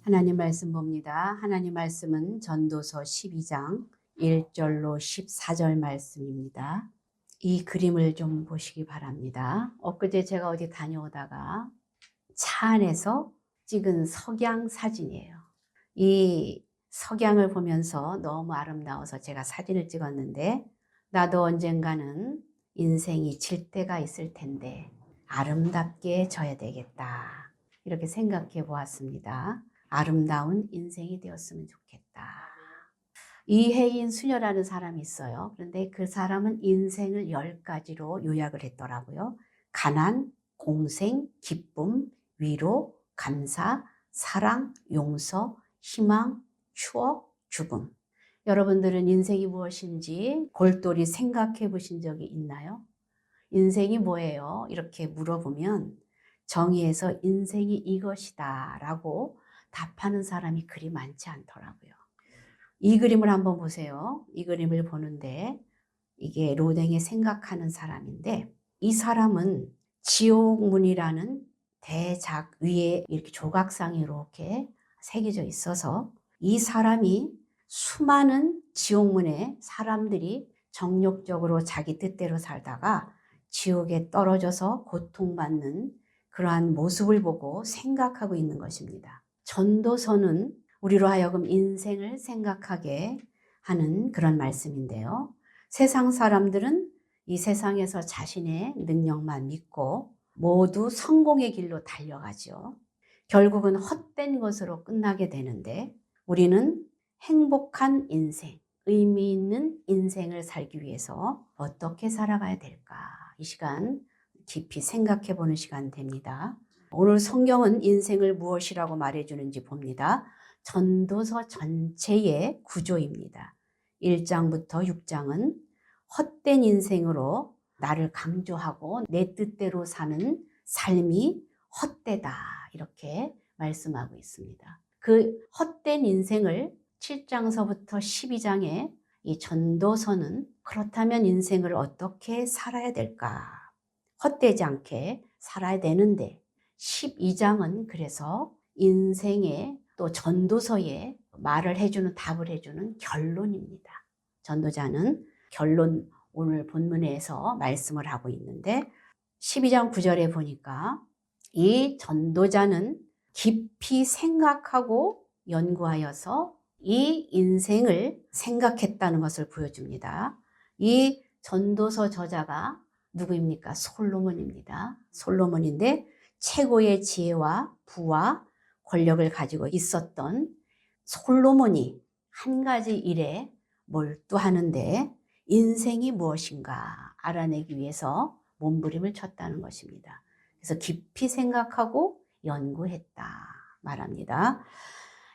하나님 말씀 봅니다. 하나님 말씀은 전도서 12장 1절로 14절 말씀입니다. 이 그림을 좀 보시기 바랍니다. 엊그제 제가 어디 다녀오다가 차 안에서 찍은 석양 사진이에요. 이 석양을 보면서 너무 아름다워서 제가 사진을 찍었는데, 나도 언젠가는 인생이 질 때가 있을 텐데 아름답게 져야 되겠다, 이렇게 생각해 보았습니다. 아름다운 인생이 되었으면 좋겠다. 이혜인 수녀라는 사람이 있어요. 그런데 그 사람은 인생을 10가지로 요약을 했더라고요. 가난, 공생, 기쁨, 위로, 감사, 사랑, 용서, 희망, 추억, 죽음. 여러분들은 인생이 무엇인지 골똘히 생각해 보신 적이 있나요? 인생이 뭐예요? 이렇게 물어보면 정의에서 인생이 이것이다 라고 답하는 사람이 그리 많지 않더라고요. 이 그림을 한번 보세요. 이 그림을 보는데 이게 로댕이 생각하는 사람인데, 이 사람은 지옥문이라는 대작 위에 이렇게 조각상이 이렇게 새겨져 있어서 이 사람이 수많은 지옥문에 사람들이 정욕적으로 자기 뜻대로 살다가 지옥에 떨어져서 고통받는 그러한 모습을 보고 생각하고 있는 것입니다. 전도서는 우리로 하여금 인생을 생각하게 하는 그런 말씀인데요. 세상 사람들은 이 세상에서 자신의 능력만 믿고 모두 성공의 길로 달려가죠. 결국은 헛된 것으로 끝나게 되는데, 우리는 행복한 인생, 의미 있는 인생을 살기 위해서 어떻게 살아가야 될까? 이 시간 깊이 생각해 보는 시간 됩니다. 오늘 성경은 인생을 무엇이라고 말해주는지 봅니다. 전도서 전체의 구조입니다. 1장부터 6장은 헛된 인생으로 나를 강조하고 내 뜻대로 사는 삶이 헛되다, 이렇게 말씀하고 있습니다. 그 헛된 인생을 7장서부터 12장의 이 전도서는 그렇다면 인생을 어떻게 살아야 될까? 헛되지 않게 살아야 되는데, 12장은 그래서 인생의 또 전도서에 말을 해주는, 답을 해주는 결론입니다. 전도자는 결론, 오늘 본문에서 말씀을 하고 있는데 12장 9절에 보니까 이 전도자는 깊이 생각하고 연구하여서 이 인생을 생각했다는 것을 보여줍니다. 이 전도서 저자가 누구입니까? 솔로몬입니다. 솔로몬인데 최고의 지혜와 부와 권력을 가지고 있었던 솔로몬이 한 가지 일에 몰두하는데 인생이 무엇인가 알아내기 위해서 몸부림을 쳤다는 것입니다. 그래서 깊이 생각하고 연구했다 말합니다.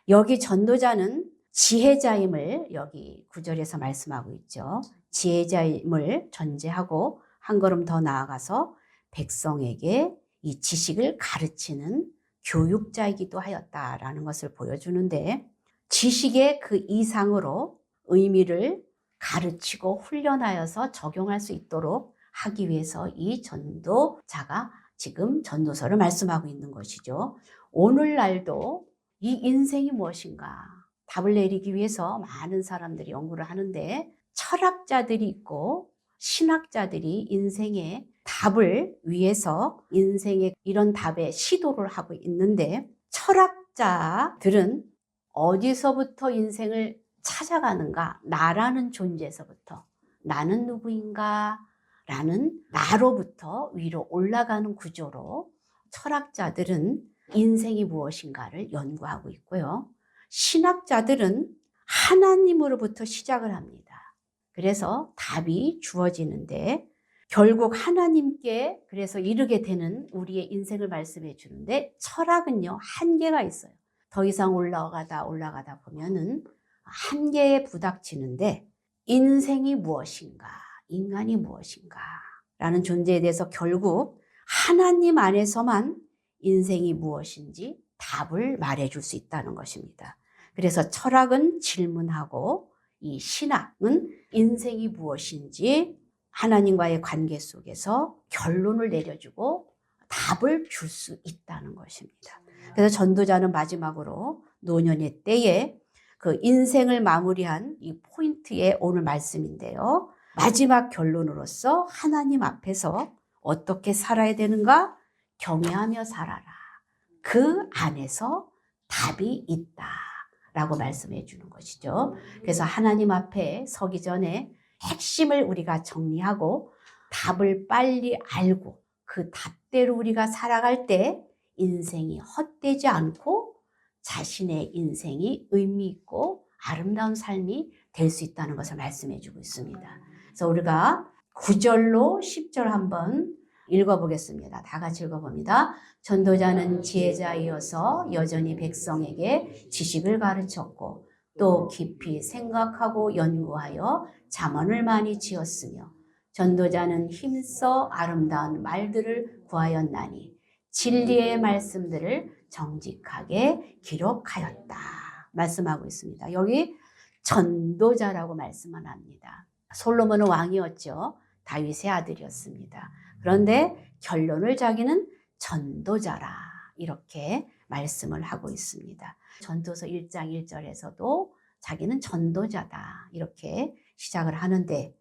여기 전도자는 지혜자임을 여기 9절에서 말씀하고 있죠. 지혜자임을 전제하고 한 걸음 더 나아가서 백성에게 이 지식을 가르치는 교육자이기도 하였다라는 것을 보여주는데, 지식의 그 이상으로 의미를 가르치고 훈련하여서 적용할 수 있도록 하기 위해서 이 전도자가 지금 전도서를 말씀하고 있는 것이죠. 오늘날도 이 인생이 무엇인가 답을 내리기 위해서 많은 사람들이 연구를 하는데, 철학자들이 있고 신학자들이 인생의 답을 위해서 인생의 이런 답에 시도를 하고 있는데, 철학자들은 어디서부터 인생을 찾아가는가? 나라는 존재에서부터, 나는 누구인가? 라는 나로부터 위로 올라가는 구조로 철학자들은 인생이 무엇인가를 연구하고 있고요. 신학자들은 하나님으로부터 시작을 합니다. 그래서 답이 주어지는데 결국 하나님께 그래서 이르게 되는 우리의 인생을 말씀해 주는데, 철학은요 한계가 있어요. 더 이상 올라가다 보면은 한계에 부닥치는데, 인생이 무엇인가, 인간이 무엇인가 라는 존재에 대해서 결국 하나님 안에서만 인생이 무엇인지 답을 말해줄 수 있다는 것입니다. 그래서 철학은 질문하고 이 신학은 인생이 무엇인지 하나님과의 관계 속에서 결론을 내려주고 답을 줄 수 있다는 것입니다. 그래서 전도자는 마지막으로 노년의 때에 그 인생을 마무리한 이 포인트의 오늘 말씀인데요. 마지막 결론으로서 하나님 앞에서 어떻게 살아야 되는가? 경외하며 살아라. 그 안에서 답이 있다. 라고 말씀해 주는 것이죠. 그래서 하나님 앞에 서기 전에 핵심을 우리가 정리하고 답을 빨리 알고 그 답대로 우리가 살아갈 때 인생이 헛되지 않고 자신의 인생이 의미 있고 아름다운 삶이 될 수 있다는 것을 말씀해 주고 있습니다. 그래서 우리가 9절로 10절 한번 읽어보겠습니다. 다 같이 읽어봅니다. 전도자는 지혜자이어서 여전히 백성에게 지식을 가르쳤고 또 깊이 생각하고 연구하여 잠언을 많이 지었으며 전도자는 힘써 아름다운 말들을 구하였나니 진리의 말씀들을 정직하게 기록하였다. 말씀하고 있습니다. 여기 전도자라고 말씀을 합니다. 솔로몬은 왕이었죠. 다윗의 아들이었습니다. 그런데 결론을 자기는 전도자라 이렇게 말씀을 하고 있습니다. 전도서 1장 1절에서도 자기는 전도자다 이렇게 시작을 하는데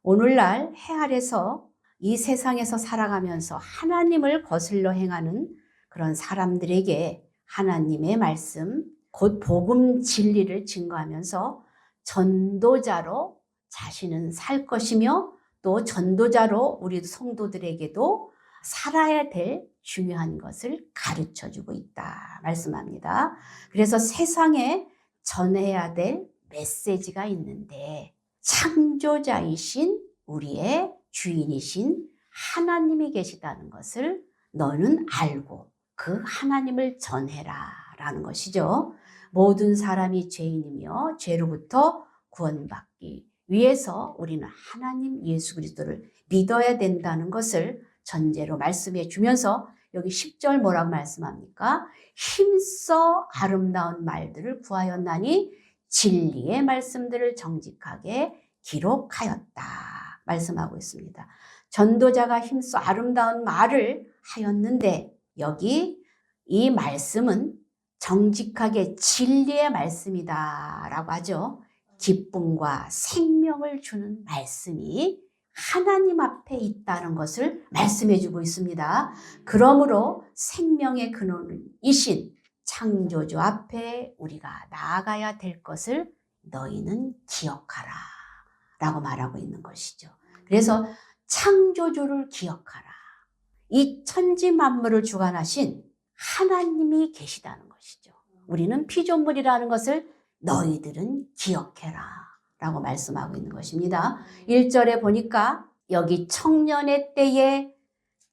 오늘날 해 아래서 이 세상에서 살아가면서 하나님을 거슬러 행하는 그런 사람들에게 하나님의 말씀 곧 복음 진리를 증거하면서 전도자로 자신은 살 것이며 또 전도자로 우리 성도들에게도 살아야 될 중요한 것을 가르쳐주고 있다 말씀합니다. 그래서 세상에 전해야 될 메시지가 있는데 창조자이신 우리의 주인이신 하나님이 계시다는 것을 너는 알고 그 하나님을 전해라 라는 것이죠. 모든 사람이 죄인이며 죄로부터 구원받기 위해서 우리는 하나님 예수 그리스도를 믿어야 된다는 것을 전제로 말씀해 주면서 여기 10절 뭐라고 말씀합니까? 힘써 아름다운 말들을 구하였나니 진리의 말씀들을 정직하게 기록하였다 말씀하고 있습니다. 전도자가 힘써 아름다운 말을 하였는데 여기 이 말씀은 정직하게 진리의 말씀이다 라고 하죠. 기쁨과 생명을 주는 말씀이 하나님 앞에 있다는 것을 말씀해 주고 있습니다. 그러므로 생명의 근원이신 창조주 앞에 우리가 나아가야 될 것을 너희는 기억하라 라고 말하고 있는 것이죠. 그래서 창조주를 기억하라. 이 천지 만물을 주관하신 하나님이 계시다는 것이죠. 우리는 피조물이라는 것을 너희들은 기억해라 라고 말씀하고 있는 것입니다. 1절에 보니까 여기 청년의 때에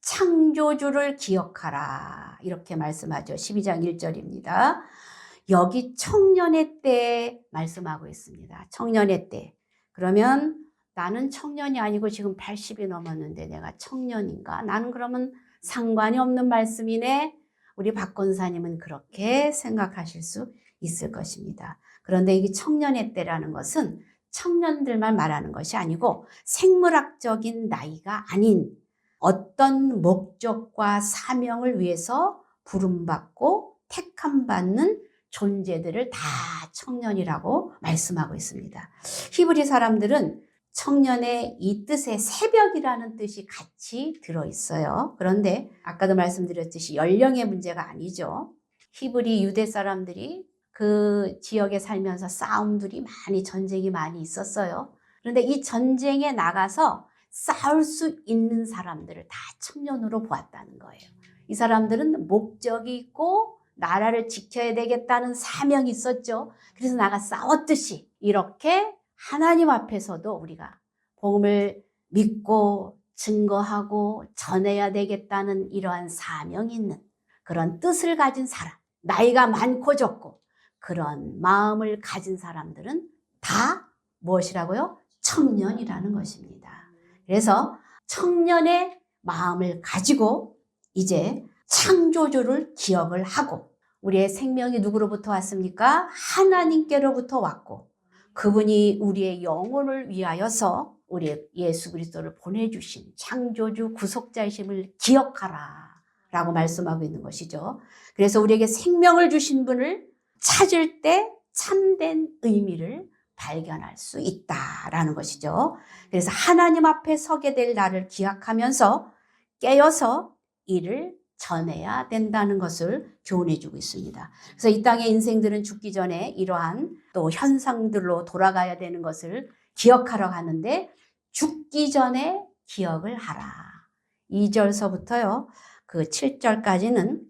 창조주를 기억하라 이렇게 말씀하죠. 12장 1절입니다. 여기 청년의 때 말씀하고 있습니다. 청년의 때. 그러면 나는 청년이 아니고 지금 80이 넘었는데 내가 청년인가? 나는 그러면 상관이 없는 말씀이네. 우리 박 권사님은 그렇게 생각하실 수 있을 것입니다. 그런데 이 청년의 때라는 것은 청년들만 말하는 것이 아니고 생물학적인 나이가 아닌 어떤 목적과 사명을 위해서 부름받고 택함받는 존재들을 다 청년이라고 말씀하고 있습니다. 히브리 사람들은 청년의 이 뜻에 새벽이라는 뜻이 같이 들어있어요. 그런데 아까도 말씀드렸듯이 연령의 문제가 아니죠. 히브리 유대 사람들이 그 지역에 살면서 싸움들이 많이 전쟁이 많이 있었어요. 그런데 이 전쟁에 나가서 싸울 수 있는 사람들을 다 청년으로 보았다는 거예요. 이 사람들은 목적이 있고 나라를 지켜야 되겠다는 사명이 있었죠. 그래서 나가 싸웠듯이 이렇게 하나님 앞에서도 우리가 복음을 믿고 증거하고 전해야 되겠다는 이러한 사명이 있는 그런 뜻을 가진 사람, 나이가 많고 적고 그런 마음을 가진 사람들은 다 무엇이라고요? 청년이라는 것입니다. 그래서 청년의 마음을 가지고 이제 창조주를 기억을 하고 우리의 생명이 누구로부터 왔습니까? 하나님께로부터 왔고 그분이 우리의 영혼을 위하여서 우리 예수 그리스도를 보내주신 창조주 구속자이심을 기억하라 라고 말씀하고 있는 것이죠. 그래서 우리에게 생명을 주신 분을 찾을 때 참된 의미를 발견할 수 있다라는 것이죠. 그래서 하나님 앞에 서게 될 날을 기약하면서 깨어서 이를 전해야 된다는 것을 교훈해 주고 있습니다. 그래서 이 땅의 인생들은 죽기 전에 이러한 또 현상들로 돌아가야 되는 것을 기억하러 가는데 죽기 전에 기억을 하라. 2절서부터요. 그 7절까지는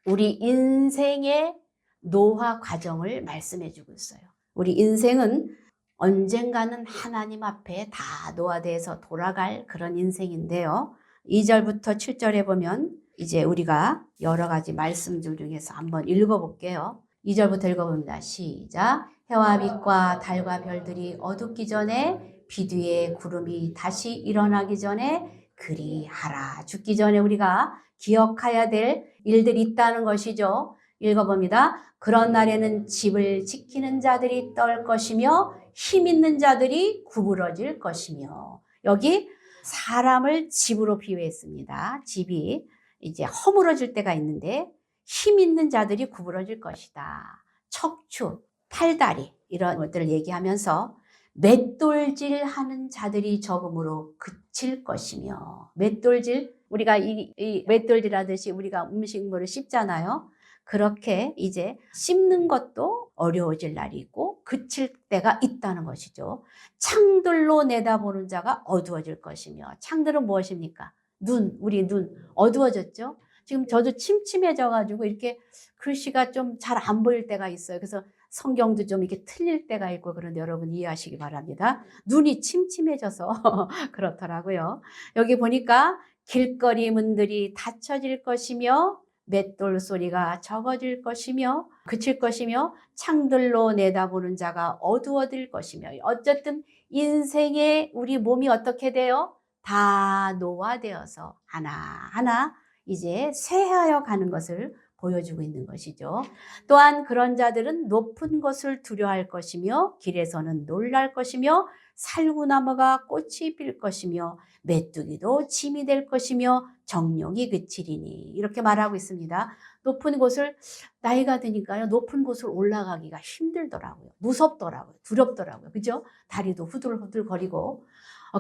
우리 인생의 노화 과정을 말씀해 주고 있어요. 우리 인생은 언젠가는 하나님 앞에 다 노화돼서 돌아갈 그런 인생인데요. 2절부터 7절에 보면 이제 우리가 여러 가지 말씀들 중에서 한번 읽어볼게요. 2절부터 읽어봅니다. 시작. 해와 빛과 달과 별들이 어둡기 전에 비 뒤에 구름이 다시 일어나기 전에 그리하라. 죽기 전에 우리가 기억해야 될 일들이 있다는 것이죠. 읽어봅니다. 그런 날에는 집을 지키는 자들이 떨 것이며 힘 있는 자들이 구부러질 것이며, 여기 사람을 집으로 비유했습니다. 집이 이제 허물어질 때가 있는데 힘 있는 자들이 구부러질 것이다. 척추, 팔다리 이런 것들을 얘기하면서 맷돌질 하는 자들이 적음으로 그칠 것이며, 맷돌질, 우리가 이 맷돌질 하듯이 우리가 음식물을 씹잖아요. 그렇게 이제 씹는 것도 어려워질 날이 있고 그칠 때가 있다는 것이죠. 창들로 내다보는 자가 어두워질 것이며, 창들은 무엇입니까? 눈, 우리 눈 어두워졌죠? 지금 저도 침침해져가지고 이렇게 글씨가 좀 잘 안 보일 때가 있어요. 그래서 성경도 좀 이렇게 틀릴 때가 있고, 그런데 여러분 이해하시기 바랍니다. 눈이 침침해져서 그렇더라고요. 여기 보니까 길거리 문들이 닫혀질 것이며 맷돌 소리가 적어질 것이며 그칠 것이며 창들로 내다보는 자가 어두워질 것이며, 어쨌든 인생의 우리 몸이 어떻게 돼요? 다 노화되어서 하나하나 이제 쇠하여 가는 것을 보여주고 있는 것이죠. 또한 그런 자들은 높은 것을 두려워할 것이며 길에서는 놀랄 것이며 살구나무가 꽃이 필 것이며 메뚜기도 짐이 될 것이며 정욕이 그치리니, 이렇게 말하고 있습니다. 높은 곳을, 나이가 드니까요, 높은 곳을 올라가기가 힘들더라고요. 무섭더라고요. 두렵더라고요. 그죠? 다리도 후들후들 거리고.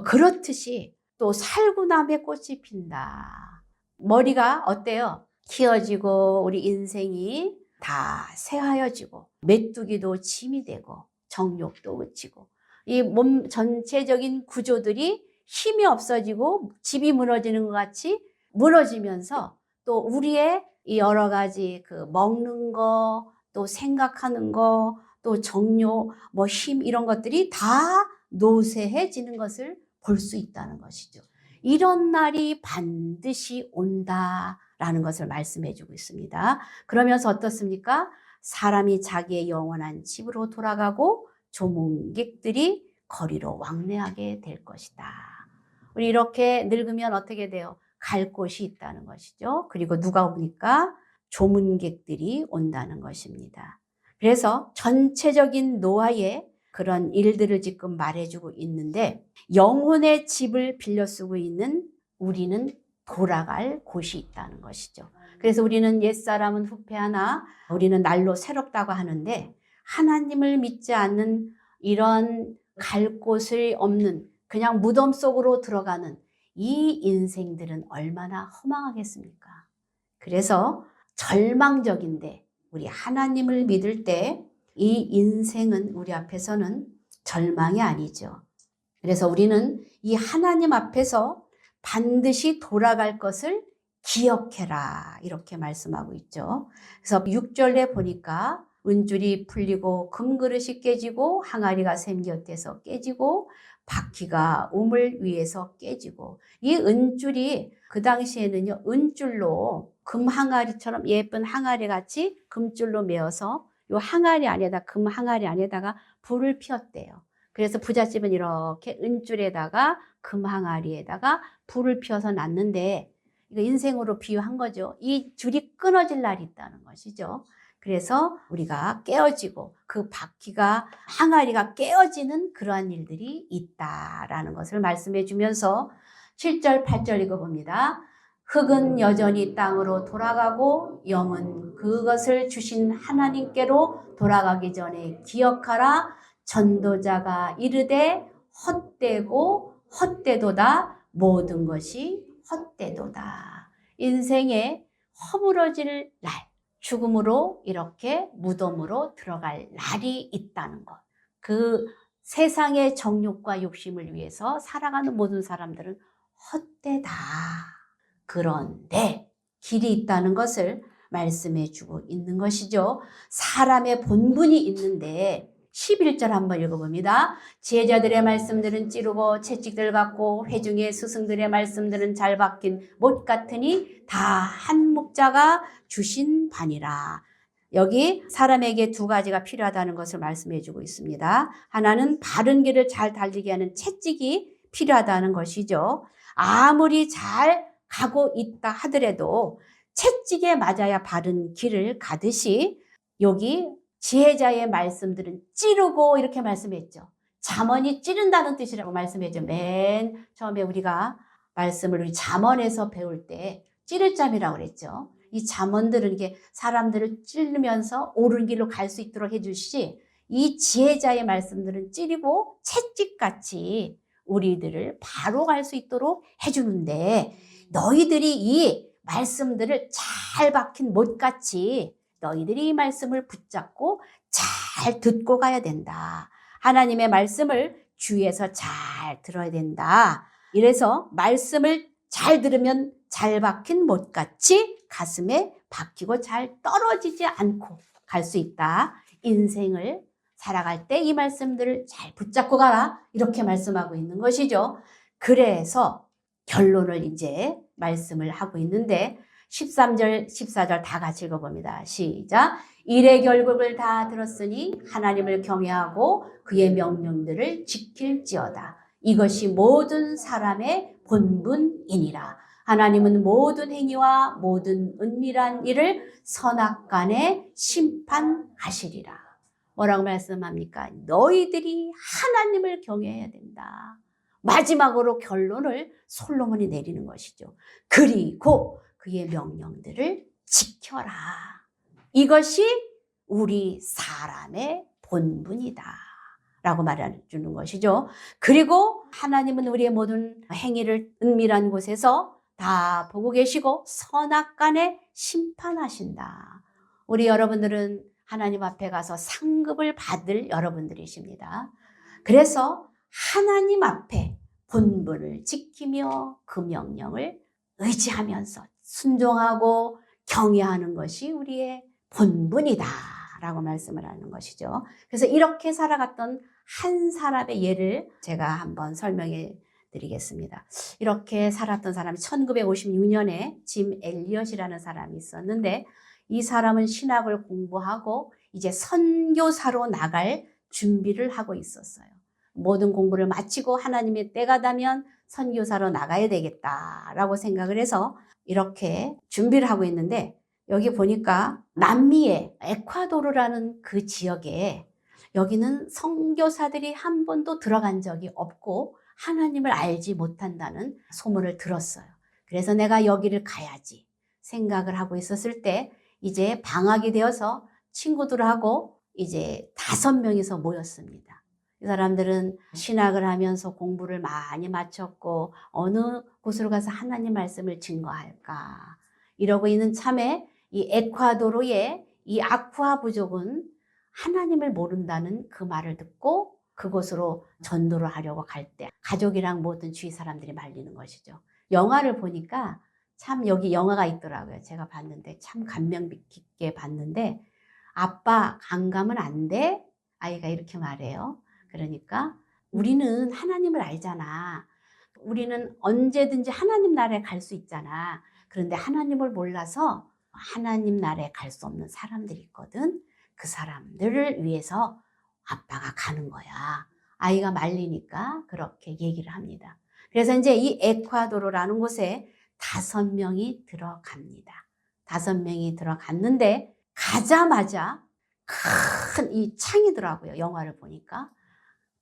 그렇듯이 또 살구나무에 꽃이 핀다. 머리가 어때요? 키워지고 우리 인생이 다 새하여지고 메뚜기도 짐이 되고 정욕도 그치고 이 몸 전체적인 구조들이 힘이 없어지고 집이 무너지는 것 같이 무너지면서 또 우리의 이 여러 가지 그 먹는 거, 또 생각하는 거, 또 정욕, 뭐 힘 이런 것들이 다 노쇠해지는 것을 볼 수 있다는 것이죠. 이런 날이 반드시 온다라는 것을 말씀해 주고 있습니다. 그러면서 어떻습니까? 사람이 자기의 영원한 집으로 돌아가고 조문객들이 거리로 왕래하게 될 것이다. 우리 이렇게 늙으면 어떻게 돼요? 갈 곳이 있다는 것이죠. 그리고 누가 오니까 조문객들이 온다는 것입니다. 그래서 전체적인 노화의 그런 일들을 지금 말해주고 있는데, 영혼의 집을 빌려 쓰고 있는 우리는 돌아갈 곳이 있다는 것이죠. 그래서 우리는 옛사람은 후패하나 우리는 날로 새롭다고 하는데, 하나님을 믿지 않는 이런 갈 곳이 없는 그냥 무덤 속으로 들어가는 이 인생들은 얼마나 허망하겠습니까? 그래서 절망적인데, 우리 하나님을 믿을 때 이 인생은 우리 앞에서는 절망이 아니죠. 그래서 우리는 이 하나님 앞에서 반드시 돌아갈 것을 기억해라, 이렇게 말씀하고 있죠. 그래서 6절에 보니까 은줄이 풀리고 금그릇이 깨지고 항아리가 샘곁에서 깨지고 바퀴가 우물 위에서 깨지고, 이 은줄이 그 당시에는요, 은줄로 금 항아리처럼 예쁜 항아리 같이 금줄로 메어서 요 항아리 안에다, 금 항아리 안에다가 불을 피웠대요. 그래서 부잣집은 이렇게 은줄에다가 금 항아리에다가 불을 피워서 놨는데, 이거 인생으로 비유한 거죠. 이 줄이 끊어질 날이 있다는 것이죠. 그래서 우리가 깨어지고 그 바퀴가, 항아리가 깨어지는 그러한 일들이 있다라는 것을 말씀해 주면서 7절, 8절 읽어봅니다. 흙은 여전히 땅으로 돌아가고 영은 그것을 주신 하나님께로 돌아가기 전에 기억하라. 전도자가 이르되 헛되고 헛되도다. 모든 것이 헛되도다. 인생에 허물어질 날, 죽음으로 이렇게 무덤으로 들어갈 날이 있다는 것. 그 세상의 정욕과 욕심을 위해서 살아가는 모든 사람들은 헛되다. 그런데 길이 있다는 것을 말씀해 주고 있는 것이죠. 사람의 본분이 있는데 11절 한번 읽어봅니다. 제자들의 말씀들은 찌르고 채찍들 같고 회중의 스승들의 말씀들은 잘 박힌 못 같으니 다 한 목자가 주신 바니라. 여기 사람에게 두 가지가 필요하다는 것을 말씀해 주고 있습니다. 하나는 바른 길을 잘 달리게 하는 채찍이 필요하다는 것이죠. 아무리 잘 가고 있다 하더라도 채찍에 맞아야 바른 길을 가듯이 여기 지혜자의 말씀들은 찌르고 이렇게 말씀했죠. 잠언이 찌른다는 뜻이라고 말씀했죠. 맨 처음에 우리가 말씀을 우리 잠언에서 배울 때 찌를잠이라고 그랬죠. 이 잠언들은 이게 사람들을 찌르면서 옳은 길로 갈 수 있도록 해주시지, 이 지혜자의 말씀들은 찌르고 채찍같이 우리들을 바로 갈 수 있도록 해주는데, 너희들이 이 말씀들을 잘 박힌 못같이 너희들이 이 말씀을 붙잡고 잘 듣고 가야 된다. 하나님의 말씀을 주위에서 잘 들어야 된다. 이래서 말씀을 잘 들으면 잘 박힌 못같이 가슴에 박히고 잘 떨어지지 않고 갈 수 있다. 인생을 살아갈 때 이 말씀들을 잘 붙잡고 가라. 이렇게 말씀하고 있는 것이죠. 그래서 결론을 이제 말씀을 하고 있는데 13절, 14절 다 같이 읽어봅니다. 시작. 일의 결국을 다 들었으니 하나님을 경외하고 그의 명령들을 지킬지어다. 이것이 모든 사람의 본분이니라. 하나님은 모든 행위와 모든 은밀한 일을 선악간에 심판하시리라. 뭐라고 말씀합니까? 너희들이 하나님을 경외해야 된다. 마지막으로 결론을 솔로몬이 내리는 것이죠. 그리고 그의 명령들을 지켜라. 이것이 우리 사람의 본분이다. 라고 말해주는 것이죠. 그리고 하나님은 우리의 모든 행위를 은밀한 곳에서 다 보고 계시고 선악간에 심판하신다. 우리 여러분들은 하나님 앞에 가서 상급을 받을 여러분들이십니다. 그래서 하나님 앞에 본분을 지키며 그 명령을 의지하면서 순종하고 경외하는 것이 우리의 본분이다 라고 말씀을 하는 것이죠. 그래서 이렇게 살아갔던 한 사람의 예를 제가 한번 설명해 드리겠습니다. 이렇게 살았던 사람이 1956년에 짐 엘리엇이라는 사람이 있었는데, 이 사람은 신학을 공부하고 이제 선교사로 나갈 준비를 하고 있었어요. 모든 공부를 마치고 하나님의 때가 되면 선교사로 나가야 되겠다라고 생각을 해서 이렇게 준비를 하고 있는데, 여기 보니까 남미의 에콰도르라는 그 지역에 여기는 선교사들이 한 번도 들어간 적이 없고 하나님을 알지 못한다는 소문을 들었어요. 그래서 내가 여기를 가야지 생각을 하고 있었을 때 이제 방학이 되어서 친구들하고 이제 5명이서 모였습니다. 이 사람들은 신학을 하면서 공부를 많이 마쳤고 어느 곳으로 가서 하나님 말씀을 증거할까 이러고 있는 참에 이 에콰도르의 이 아쿠아 부족은 하나님을 모른다는 그 말을 듣고 그곳으로 전도를 하려고 갈 때 가족이랑 모든 주위 사람들이 말리는 것이죠. 영화를 보니까 참 여기 영화가 있더라고요. 제가 봤는데 참 감명 깊게 봤는데, 아빠 안 가면 안 돼? 아이가 이렇게 말해요. 그러니까 우리는 하나님을 알잖아. 우리는 언제든지 하나님 나라에 갈 수 있잖아. 그런데 하나님을 몰라서 하나님 나라에 갈 수 없는 사람들이 있거든. 그 사람들을 위해서 아빠가 가는 거야. 아이가 말리니까 그렇게 얘기를 합니다. 그래서 이제 이 에콰도르라는 곳에 5명이 들어갑니다. 5명이 들어갔는데 가자마자 큰 이 창이더라고요. 영화를 보니까.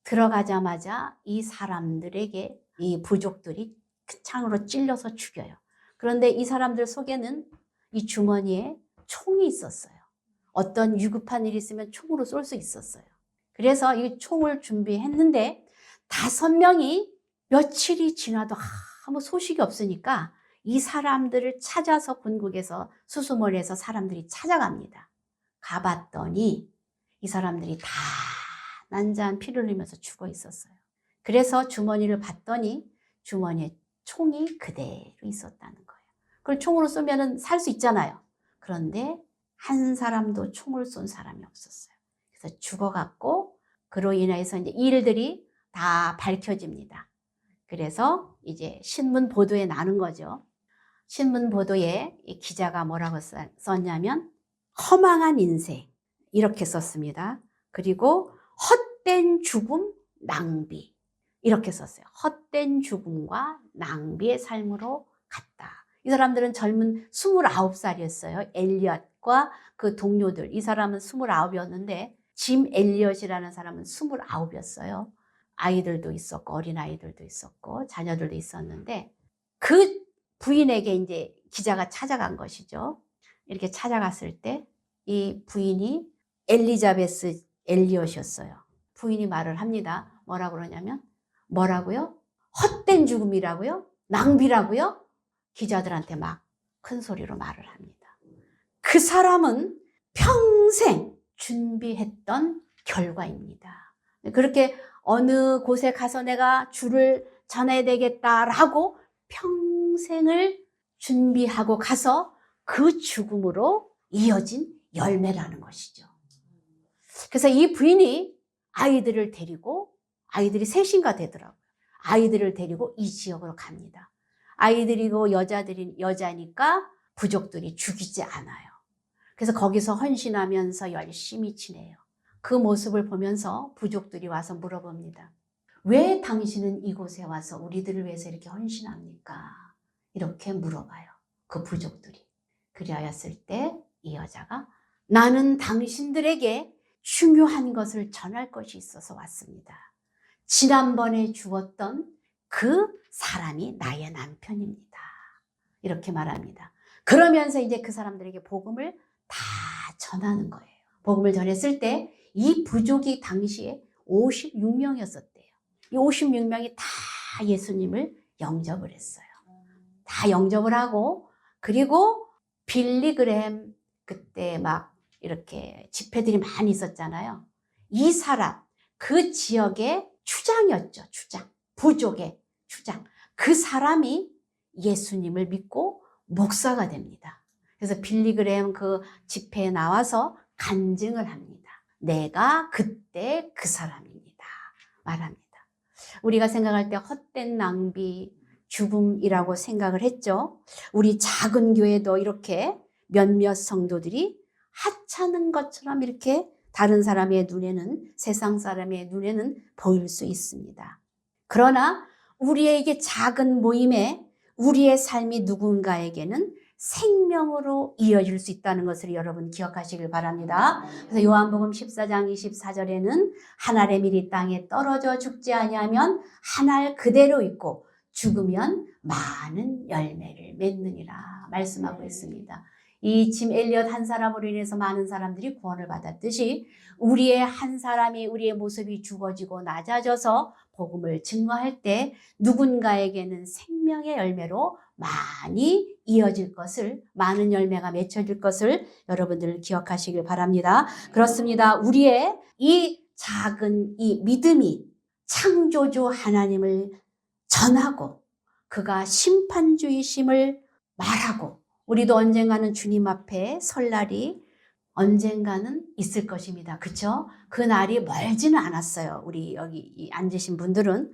들어가자마자 이 사람들에게 이 부족들이 그 창으로 찔려서 죽여요. 그런데 이 사람들 속에는 이 주머니에 총이 있었어요. 어떤 위급한 일이 있으면 총으로 쏠 수 있었어요. 그래서 이 총을 준비했는데 5명이 며칠이 지나도 아무 소식이 없으니까 이 사람들을 찾아서 본국에서 수수몰이에서 사람들이 찾아갑니다. 가봤더니 이 사람들이 다 난자한 피를 흘리면서 죽어 있었어요. 그래서 주머니를 봤더니 주머니에 총이 그대로 있었다는 거예요. 그걸 총으로 쏘면은 살 수 있잖아요. 그런데 한 사람도 총을 쏜 사람이 없었어요. 그래서 죽어갔고 그로 인해서 이제 이 일들이 다 밝혀집니다. 그래서 이제 신문 보도에 나는 거죠. 신문 보도에 이 기자가 뭐라고 썼냐면 허망한 인생 이렇게 썼습니다. 그리고 헛된 죽음, 낭비 이렇게 썼어요. 헛된 죽음과 낭비의 삶으로 갔다. 이 사람들은 젊은 29살이었어요. 엘리엇과 그 동료들. 이 사람은 29이었는데 짐 엘리엇이라는 사람은 29이었어요. 아이들도 있었고 어린아이들도 있었고 자녀들도 있었는데 그 부인에게 이제 기자가 찾아간 것이죠. 이렇게 찾아갔을 때 이 부인이 엘리자베스 엘리엇이었어요. 부인이 말을 합니다. 뭐라고 그러냐면 뭐라고요? 헛된 죽음이라고요? 낭비라고요? 기자들한테 막 큰 소리로 말을 합니다. 그 사람은 평생 준비했던 결과입니다. 그렇게 어느 곳에 가서 내가 주를 전해야 되겠다라고 평생을 준비하고 가서 그 죽음으로 이어진 열매라는 것이죠. 그래서 이 부인이 아이들을 데리고 아이들이 셋인가 되더라고요. 아이들을 데리고 이 지역으로 갑니다. 아이들이고 여자니까 부족들이 죽이지 않아요. 그래서 거기서 헌신하면서 열심히 지내요. 그 모습을 보면서 부족들이 와서 물어봅니다. 왜 당신은 이곳에 와서 우리들을 위해서 이렇게 헌신합니까? 이렇게 물어봐요. 그 부족들이. 그리하였을 때 이 여자가 나는 당신들에게 중요한 것을 전할 것이 있어서 왔습니다. 지난번에 죽었던 그 사람이 나의 남편입니다. 이렇게 말합니다. 그러면서 이제 그 사람들에게 복음을 다 전하는 거예요. 복음을 전했을 때 이 부족이 당시에 56명이었었대요. 이 56명이 다 예수님을 영접을 했어요. 다 영접을 하고 그리고 빌리그램 그때 막 이렇게 집회들이 많이 있었잖아요. 이 사람 그 지역의 추장이었죠. 추장. 부족의 추장. 그 사람이 예수님을 믿고 목사가 됩니다. 그래서 빌리그램 그 집회에 나와서 간증을 합니다. 내가 그때 그 사람입니다. 말합니다. 우리가 생각할 때 헛된 낭비, 죽음이라고 생각을 했죠. 우리 작은 교회도 이렇게 몇몇 성도들이 하찮은 것처럼 이렇게 다른 사람의 눈에는, 세상 사람의 눈에는 보일 수 있습니다. 그러나 우리에게 작은 모임에 우리의 삶이 누군가에게는 생명으로 이어질 수 있다는 것을 여러분 기억하시길 바랍니다. 그래서 요한복음 14장 24절에는 한 알의 밀이 땅에 떨어져 죽지 아니하면 한 알 그대로 있고 죽으면 많은 열매를 맺느니라 말씀하고 있습니다. 이 짐 엘리엇 한 사람으로 인해서 많은 사람들이 구원을 받았듯이 우리의 한 사람이 우리의 모습이 죽어지고 낮아져서 복음을 증거할 때 누군가에게는 생명의 열매로 많이 이어질 것을, 많은 열매가 맺혀질 것을 여러분들 기억하시길 바랍니다. 그렇습니다. 우리의 이 작은 이 믿음이 창조주 하나님을 전하고 그가 심판주이심을 말하고 우리도 언젠가는 주님 앞에 설 날이 언젠가는 있을 것입니다. 그렇죠? 그 날이 멀지는 않았어요. 우리 여기 앉으신 분들은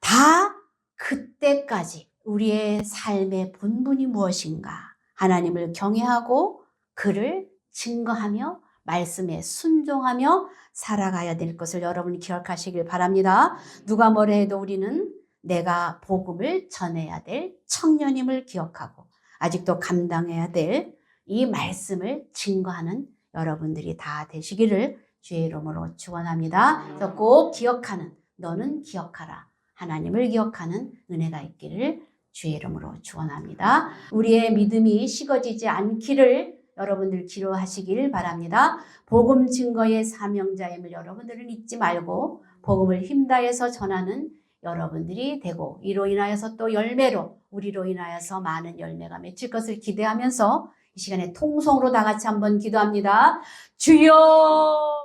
다 그때까지 우리의 삶의 본분이 무엇인가 하나님을 경외하고 그를 증거하며 말씀에 순종하며 살아가야 될 것을 여러분이 기억하시길 바랍니다. 누가 뭐라 해도 우리는 내가 복음을 전해야 될 청년임을 기억하고 아직도 감당해야 될 이 말씀을 증거하는 여러분들이 다 되시기를 주의 이름으로 축원합니다. 그래서 꼭 기억하는, 너는 기억하라. 하나님을 기억하는 은혜가 있기를 주의 이름으로 축원합니다. 우리의 믿음이 식어지지 않기를 여러분들 기도하시길 바랍니다. 복음 증거의 사명자임을 여러분들은 잊지 말고 복음을 힘다해서 전하는 여러분들이 되고 이로 인하여서 또 열매로 우리로 인하여서 많은 열매가 맺힐 것을 기대하면서 이 시간에 통성으로 다 같이 한번 기도합니다. 주여